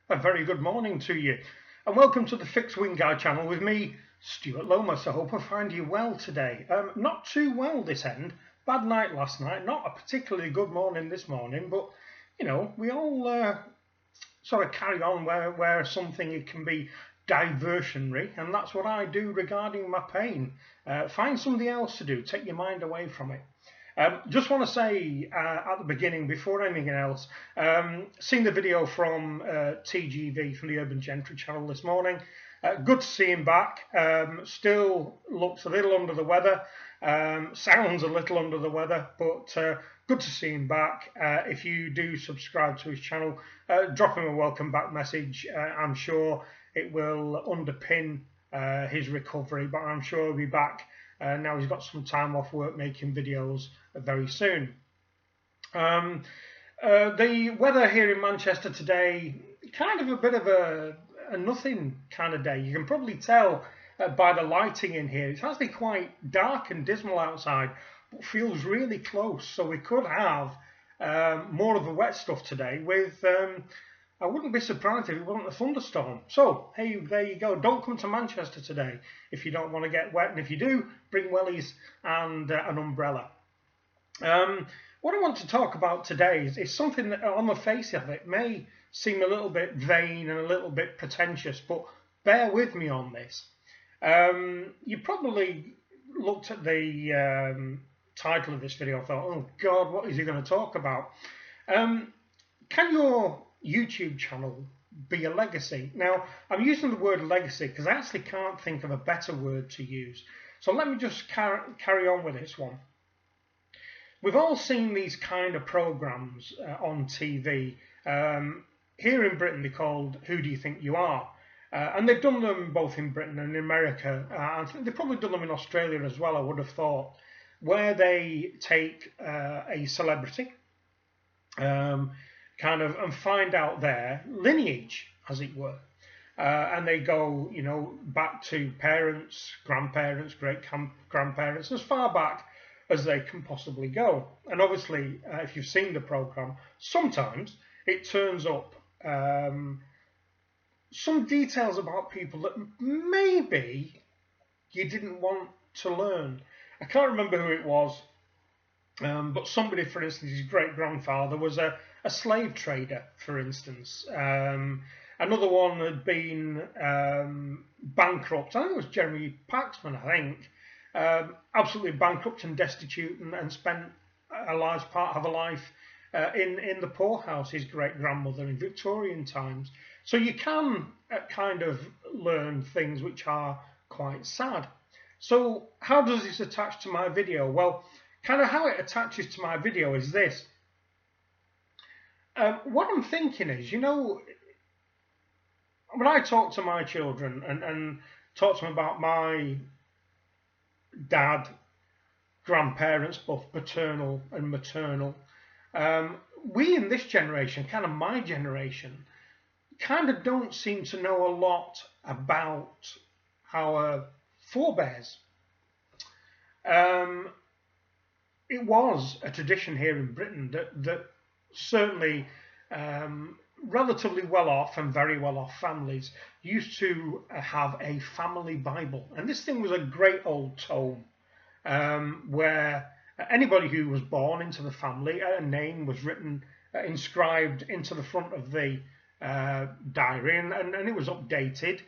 A very good morning to you, and welcome to the Fixed Wing Guy channel with me, Stuart Lomas. I hope I find you well today. Not too well this end. Bad night last night, not a particularly good morning this morning, but you know, we all sort of carry on where something it can be diversionary, and that's what I do regarding my pain. Find something else to do, take your mind away from it. Just want to say at the beginning, before anything else, seen the video from TGV from the Urban Gentry channel this morning. Good to see him back. Still looks a little under the weather, sounds a little under the weather, but good to see him back. If you do subscribe to his channel, drop him a welcome back message. I'm sure it will underpin his recovery, but I'm sure he'll be back. Now he's got some time off work making videos very soon. The weather here in Manchester today, kind of a bit of a nothing kind of day. You can probably tell by the lighting in here. It's actually quite dark and dismal outside, but feels really close. So we could have more of the wet stuff today with I wouldn't be surprised if it wasn't a thunderstorm. So, hey, there you go. Don't come to Manchester today if you don't want to get wet. And if you do, bring wellies and an umbrella. What I want to talk about today is something that on the face of it may seem a little bit vain and a little bit pretentious, but bear with me on this. You probably looked at the title of this video and thought, oh God, what is he going to talk about? Can your YouTube channel be a legacy? Now, I'm using the word legacy because I actually can't think of a better word to use. So let me just carry on with this one. We've all seen these kind of programs on TV. Here in Britain, they're called Who Do You Think You Are? And they've done them both in Britain and in America. I think they've probably done them in Australia as well, I would have thought, where they take a celebrity, and find out their lineage, as it were. And they go, you know, back to parents, grandparents, great-grandparents, as far back as they can possibly go. And obviously, if you've seen the programme, sometimes it turns up some details about people that maybe you didn't want to learn. I can't remember who it was, but somebody, for instance, his great-grandfather was a slave trader, for instance. Another one had been bankrupt. I think it was Jeremy Paxman, I think. Absolutely bankrupt and destitute and spent a large part of her life in the poorhouse, his great-grandmother in Victorian times. So you can kind of learn things which are quite sad. So how does this attach to my video? Well, kind of how it attaches to my video is this. What I'm thinking is, you know, when I talk to my children and talk to them about my dad, grandparents, both paternal and maternal, we in this generation, kind of my generation, kind of don't seem to know a lot about our forebears. It was a tradition here in Britain that certainly relatively well-off and very well-off families used to have a family Bible. And this thing was a great old tome where anybody who was born into the family, a name was written, inscribed into the front of the diary, and it was updated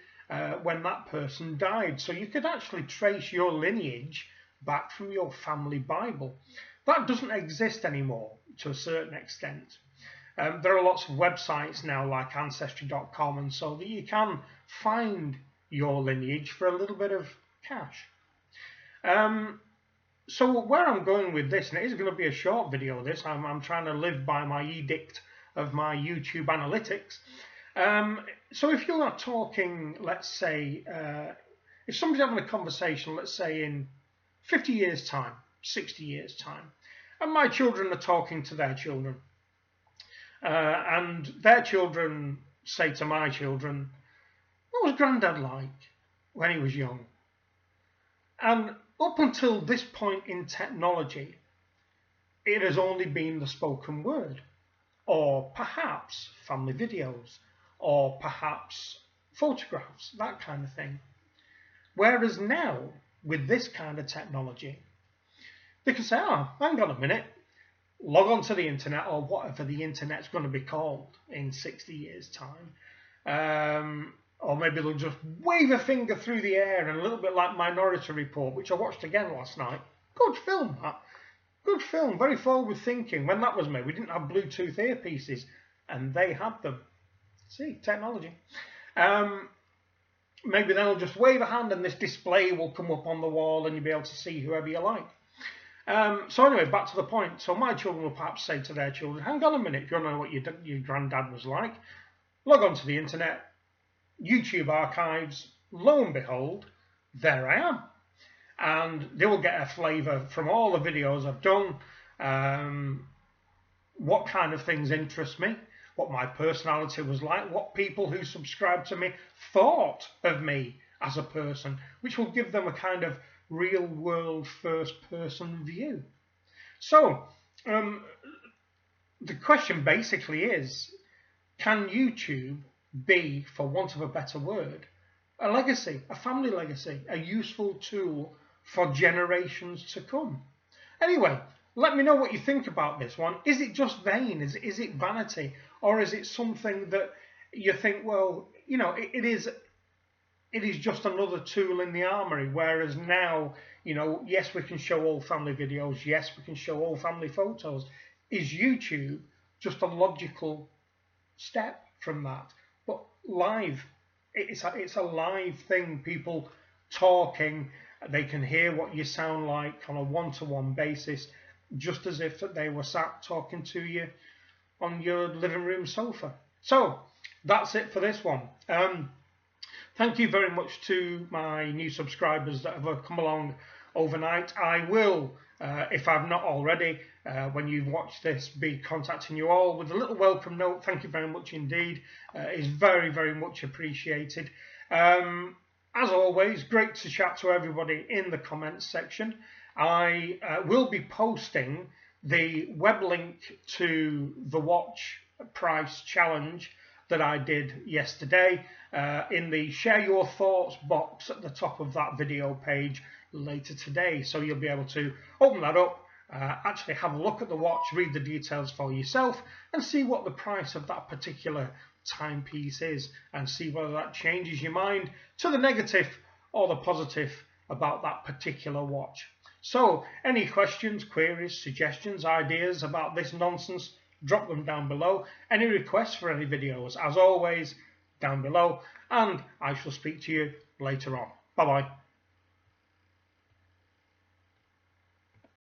when that person died. So you could actually trace your lineage back from your family Bible. That doesn't exist anymore to a certain extent. There are lots of websites now like Ancestry.com and so that you can find your lineage for a little bit of cash. So where I'm going with this, and it is going to be a short video this, I'm trying to live by my edict of my YouTube analytics. So if you're not talking, let's say, if somebody's having a conversation, let's say in 50 years' time, 60 years' time, and my children are talking to their children, and their children say to my children, what was Grandad like when he was young? And up until this point in technology, it has only been the spoken word, or perhaps family videos, or perhaps photographs, that kind of thing. Whereas now, with this kind of technology, they can say, oh, hang on a minute, log on to the internet, or whatever the internet's going to be called in 60 years' time. Or maybe they'll just wave a finger through the air, and a little bit like Minority Report, which I watched again last night. Good film, that. Good film, very forward thinking. When that was made, we didn't have Bluetooth earpieces, and they had them. See, technology. Maybe they'll just wave a hand and this display will come up on the wall and you'll be able to see whoever you like. So anyway, back to the point. So my children will perhaps say to their children, hang on a minute, if you want to know what your granddad was like, log on to the internet, YouTube archives, lo and behold, there I am. And they will get a flavour from all the videos I've done, what kind of things interest me, what my personality was like, what people who subscribed to me thought of me as a person, which will give them a kind of real world first person view. So the question basically is, can YouTube be, for want of a better word, a legacy, a family legacy, a useful tool for generations to come? Anyway, let me know what you think about this one. Is it just vain? Is it vanity? Or is it something that you think, well, you know, it is just another tool in the armory, whereas now, you know, yes, we can show old family videos, yes, we can show old family photos. Is YouTube just a logical step from that? But live, it's a live thing, people talking, they can hear what you sound like on a one-to-one basis, just as if they were sat talking to you on your living room sofa. So that's it for this one. Thank you very much to my new subscribers that have come along overnight. I will, if I've not already, when you've watched this, be contacting you all with a little welcome note. Thank you very much indeed. It's very, very much appreciated. As always, great to chat to everybody in the comments section. I will be posting the web link to the watch price challenge that I did yesterday in the share your thoughts box at the top of that video page later today. So you'll be able to open that up, actually have a look at the watch, read the details for yourself and see what the price of that particular timepiece is, and see whether that changes your mind to the negative or the positive about that particular watch. So any questions, queries, suggestions, ideas about this nonsense, drop them down below. Any requests for any videos, as always, down below, and I shall speak to you later on. Bye bye.